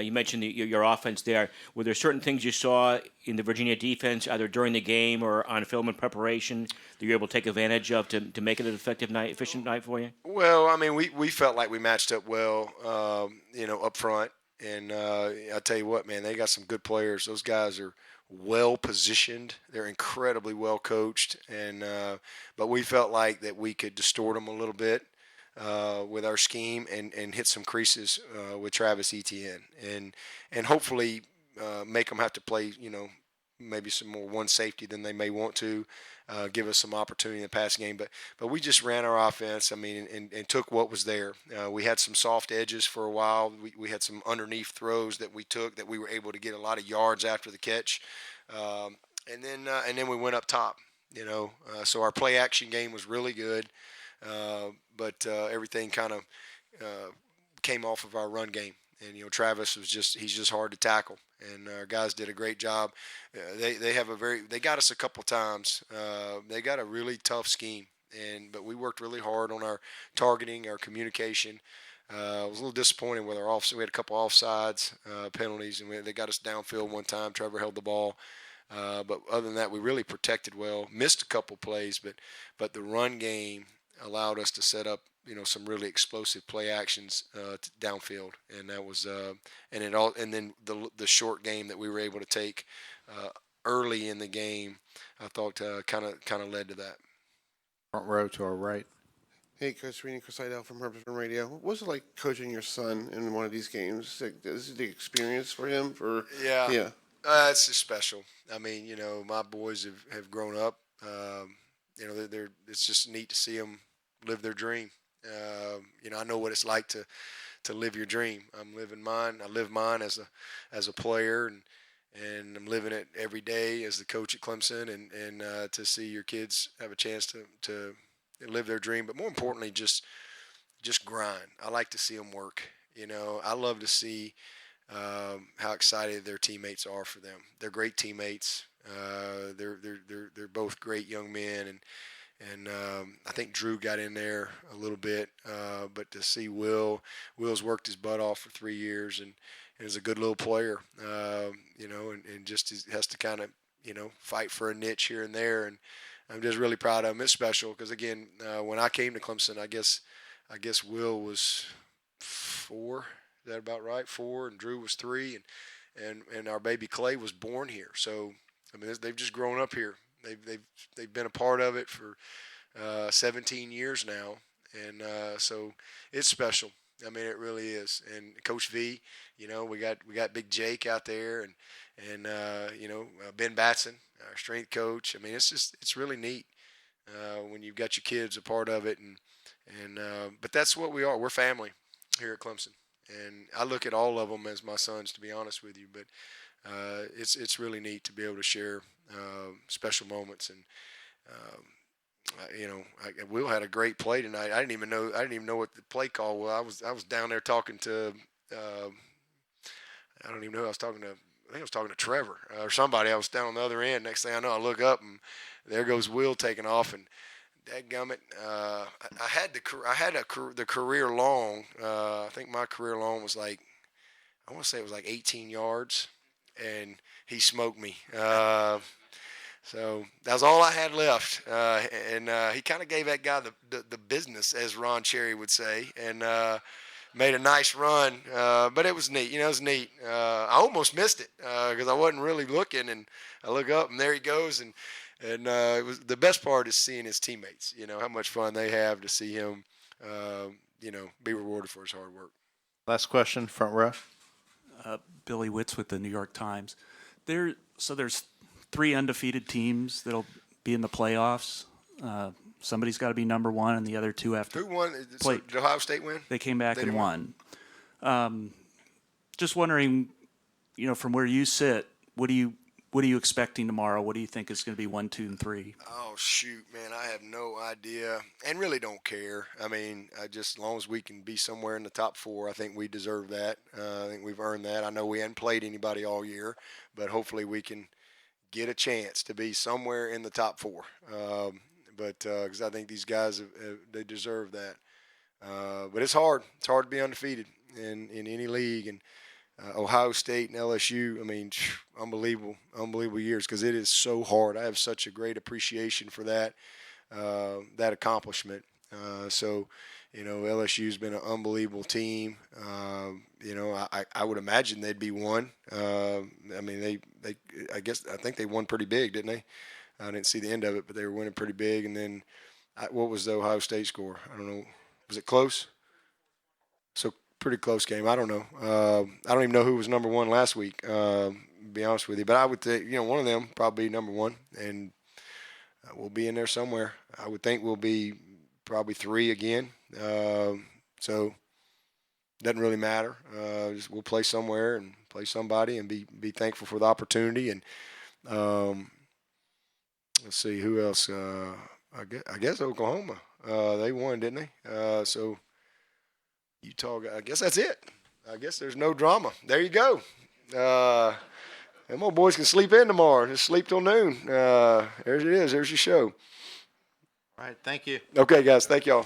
You mentioned your offense there. Were there certain things you saw in the Virginia defense, either during the game or on film and preparation, that you're able to take advantage of to make it an effective night, efficient night for you? Well, I mean, we felt like we matched up well, up front. And I tell you what, man, they got some good players. Those guys are well positioned. They're incredibly well coached, and but we felt like that we could distort them a little bit with our scheme and hit some creases with Travis Etienne, and hopefully make them have to play, maybe some more one safety than they may want to, give us some opportunity in the pass game. But we just ran our offense, and took what was there. We had some soft edges for a while. We had some underneath throws that we took that we were able to get a lot of yards after the catch. And then we went up top, so our play action game was really good. But everything kind of came off of our run game. And, Travis he's just hard to tackle. And our guys did a great job. They got us a couple times. They got a really tough scheme, but we worked really hard on our targeting, our communication. I was a little disappointed with our offside. We had a couple offsides penalties, and they got us downfield one time. Trevor held the ball. But other than that, we really protected well. Missed a couple plays, but the run game allowed us to set up, some really explosive play actions downfield, and that was and then the short game that we were able to take early in the game, I thought kind of led to that. Front row to our right. Hey, Coach Sweeney, Chris Idell from Herbertsburg Radio. What was it like coaching your son in one of these games? Is it the experience for him? Yeah. It's just special. I mean, my boys have grown up. It's just neat to see them live their dream. I know what it's like to live your dream. I'm living mine. I live mine as a player, and I'm living it every day as the coach at Clemson, and to see your kids have a chance to live their dream, but more importantly, just grind. I like to see them work. I love to see how excited their teammates are for them. They're great teammates. They're both great young men, and I think Drew got in there a little bit, but to see Will's worked his butt off for 3 years and is a good little player, and just has to kind of fight for a niche here and there, and I'm just really proud of him. It's special because again, when I came to Clemson, I guess Will was 4. Is that about right? 4, and Drew was 3, and our baby Clay was born here. So I mean, they've just grown up here. They've been a part of it for 17 years now, and so it's special. I mean, it really is. And Coach V, we got Big Jake out there, and Ben Batson, our strength coach. I mean, it's really neat when you've got your kids a part of it, and but that's what we are. We're family here at Clemson, and I look at all of them as my sons, to be honest with you. But it's really neat to be able to share special moments, and Will had a great play tonight. I didn't even know what the play call was. I was down there talking to I don't even know who I was talking to. I think I was talking to Trevor or somebody. I was down on the other end. Next thing I know, I look up and there goes Will taking off, and dadgummit, I had the career long. I think my career long was I want to say it was 18 yards. And he smoked me. So that was all I had left. And he kind of gave that guy the business, as Ron Cherry would say, and made a nice run. But it was neat. It was neat. I almost missed it because I wasn't really looking, and I look up, and there he goes. And it was the best part is seeing his teammates. How much fun they have to see him. Be rewarded for his hard work. Last question, front row. Billy Witz with the New York Times. There's 3 undefeated teams that'll be in the playoffs. Somebody's got to be number 1, and the other 2 have to. Who won? Did Ohio State win? They came back and won. Just wondering, from where you sit, what are you expecting tomorrow? What do you think is going to be 1, 2, and 3? Oh shoot, man! I have no idea, and really don't care. I mean, as long as we can be somewhere in the top 4, I think we deserve that. I think we've earned that. I know we hadn't played anybody all year, but hopefully we can get a chance to be somewhere in the top 4. Because I think these guys they deserve that. But it's hard. It's hard to be undefeated in any league, and Ohio State and LSU. I mean, unbelievable years because it is so hard. I have such a great appreciation for that accomplishment. So, LSU's been an unbelievable team. I would imagine they'd be one. I mean, I think they won pretty big, didn't they? I didn't see the end of it, but they were winning pretty big. And then, what was the Ohio State score? I don't know. Was it close? So pretty close game. I don't know. I don't even know who was number one last week. To be honest with you, but I would think one of them probably number one, and we'll be in there somewhere. I would think we'll be probably 3 again. So doesn't really matter. Just we'll play somewhere and play somebody and be thankful for the opportunity. And let's see who else. I guess Oklahoma. They won, didn't they? So Utah. I guess that's it. I guess there's no drama. There you go. Them old boys can sleep in tomorrow. Just sleep till noon. There it is. There's your show. All right. Thank you. Okay, guys. Thank y'all.